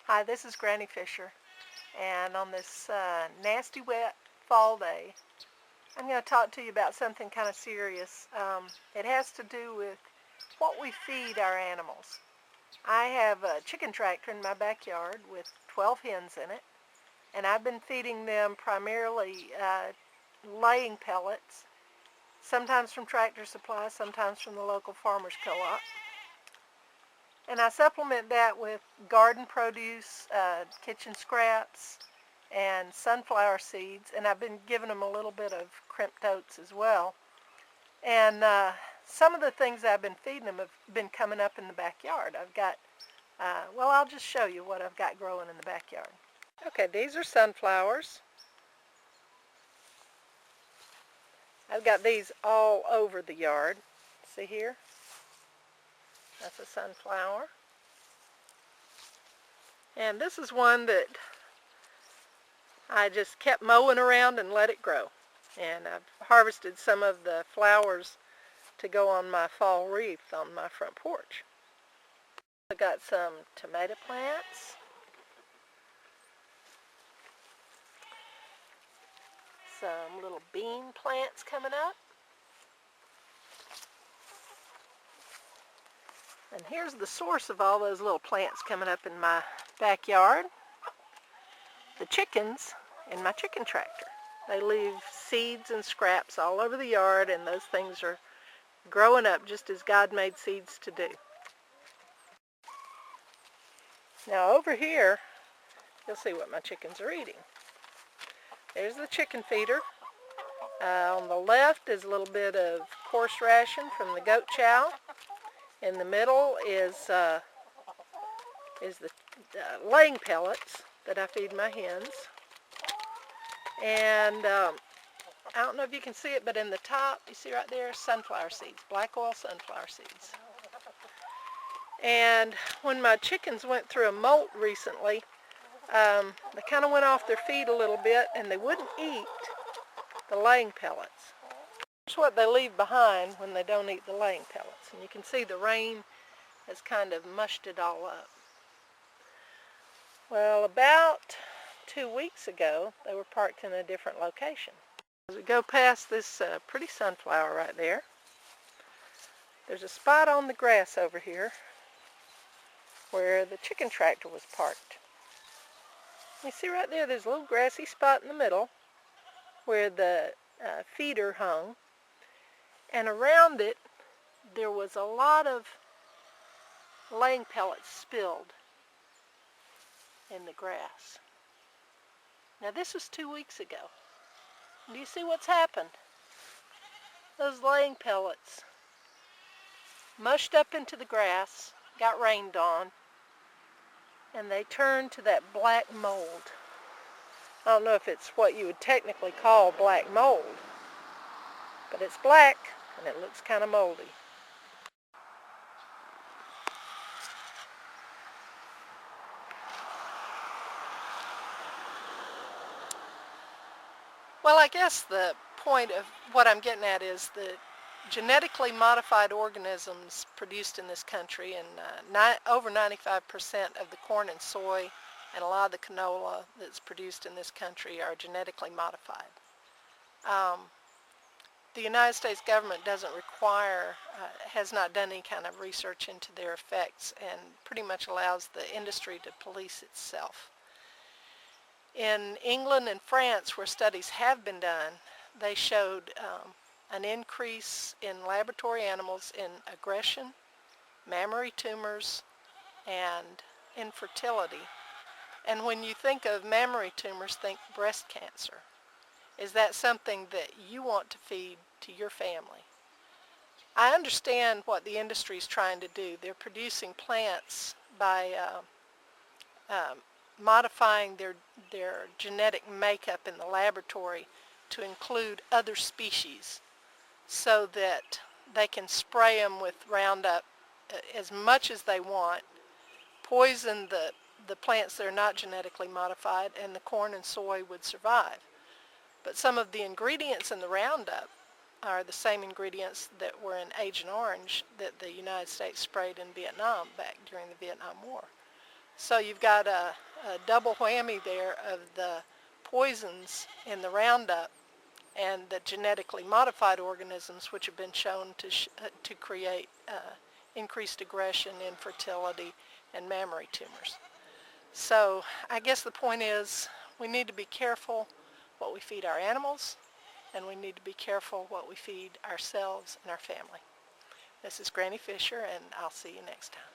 Hi, this is Granny Fisher, and on this nasty wet fall day, I'm going to talk to you about something kind of serious. It has to do with what we feed our animals. I have a chicken tractor in my backyard with 12 hens in it, and I've been feeding them primarily laying pellets, sometimes from Tractor Supply, sometimes from the local farmers co-op. And I supplement that with garden produce, kitchen scraps, and sunflower seeds. And I've been giving them a little bit of crimped oats as well. And some of the things I've been feeding them have been coming up in the backyard. I've got, well, I'll just show you what I've got growing in the backyard. Okay, these are sunflowers. I've got these all over the yard. See here? That's a sunflower. And this is one that I just kept mowing around and let it grow. And I've harvested some of the flowers to go on my fall wreath on my front porch. I've got some tomato plants, some little bean plants coming up. And here's the source of all those little plants coming up in my backyard. The chickens in my chicken tractor. They leave seeds and scraps all over the yard, and those things are growing up just as God made seeds to do. Now over here, you'll see what my chickens are eating. There's the chicken feeder. On the left is a little bit of coarse ration from the goat chow. In the middle is the laying pellets that I feed my hens. And I don't know if you can see it, but in the top, you see right there, sunflower seeds, black oil sunflower seeds. And when my chickens went through a molt recently, they kind of went off their feet a little bit, and they wouldn't eat the laying pellets. Here's what they leave behind when they don't eat the laying pellets. And you can see the rain has kind of mushed it all up. Well, about 2 weeks ago, they were parked in a different location. As we go past this pretty sunflower right there, there's a spot on the grass over here where the chicken tractor was parked. You see right there, there's a little grassy spot in the middle where the feeder hung, and around it there was a lot of laying pellets spilled in the grass. Now this was 2 weeks ago. Do you see what's happened? Those laying pellets mushed up into the grass, got rained on, and they turned to that black mold. I don't know if it's what you would technically call black mold, but it's black and it looks kind of moldy. Well, I guess the point of what I'm getting at is that genetically modified organisms produced in this country, and over 95% of the corn and soy and a lot of the canola that's produced in this country are genetically modified. The United States government doesn't require, has not done any kind of research into their effects, and pretty much allows the industry to police itself. In England and France, where studies have been done, they showed an increase in laboratory animals in aggression, mammary tumors, and infertility. And when you think of mammary tumors, think breast cancer. Is that something that you want to feed to your family? I understand what the industry is trying to do. They're producing plants by modifying their genetic makeup in the laboratory to include other species so that they can spray them with Roundup as much as they want, poison the plants that are not genetically modified, and the corn and soy would survive. But some of the ingredients in the Roundup are the same ingredients that were in Agent Orange that the United States sprayed in Vietnam back during the Vietnam War. So you've got a double whammy there of the poisons in the Roundup and the genetically modified organisms, which have been shown to create increased aggression, infertility, and mammary tumors. So I guess the point is we need to be careful what we feed our animals, and we need to be careful what we feed ourselves and our family. This is Granny Fisher, and I'll see you next time.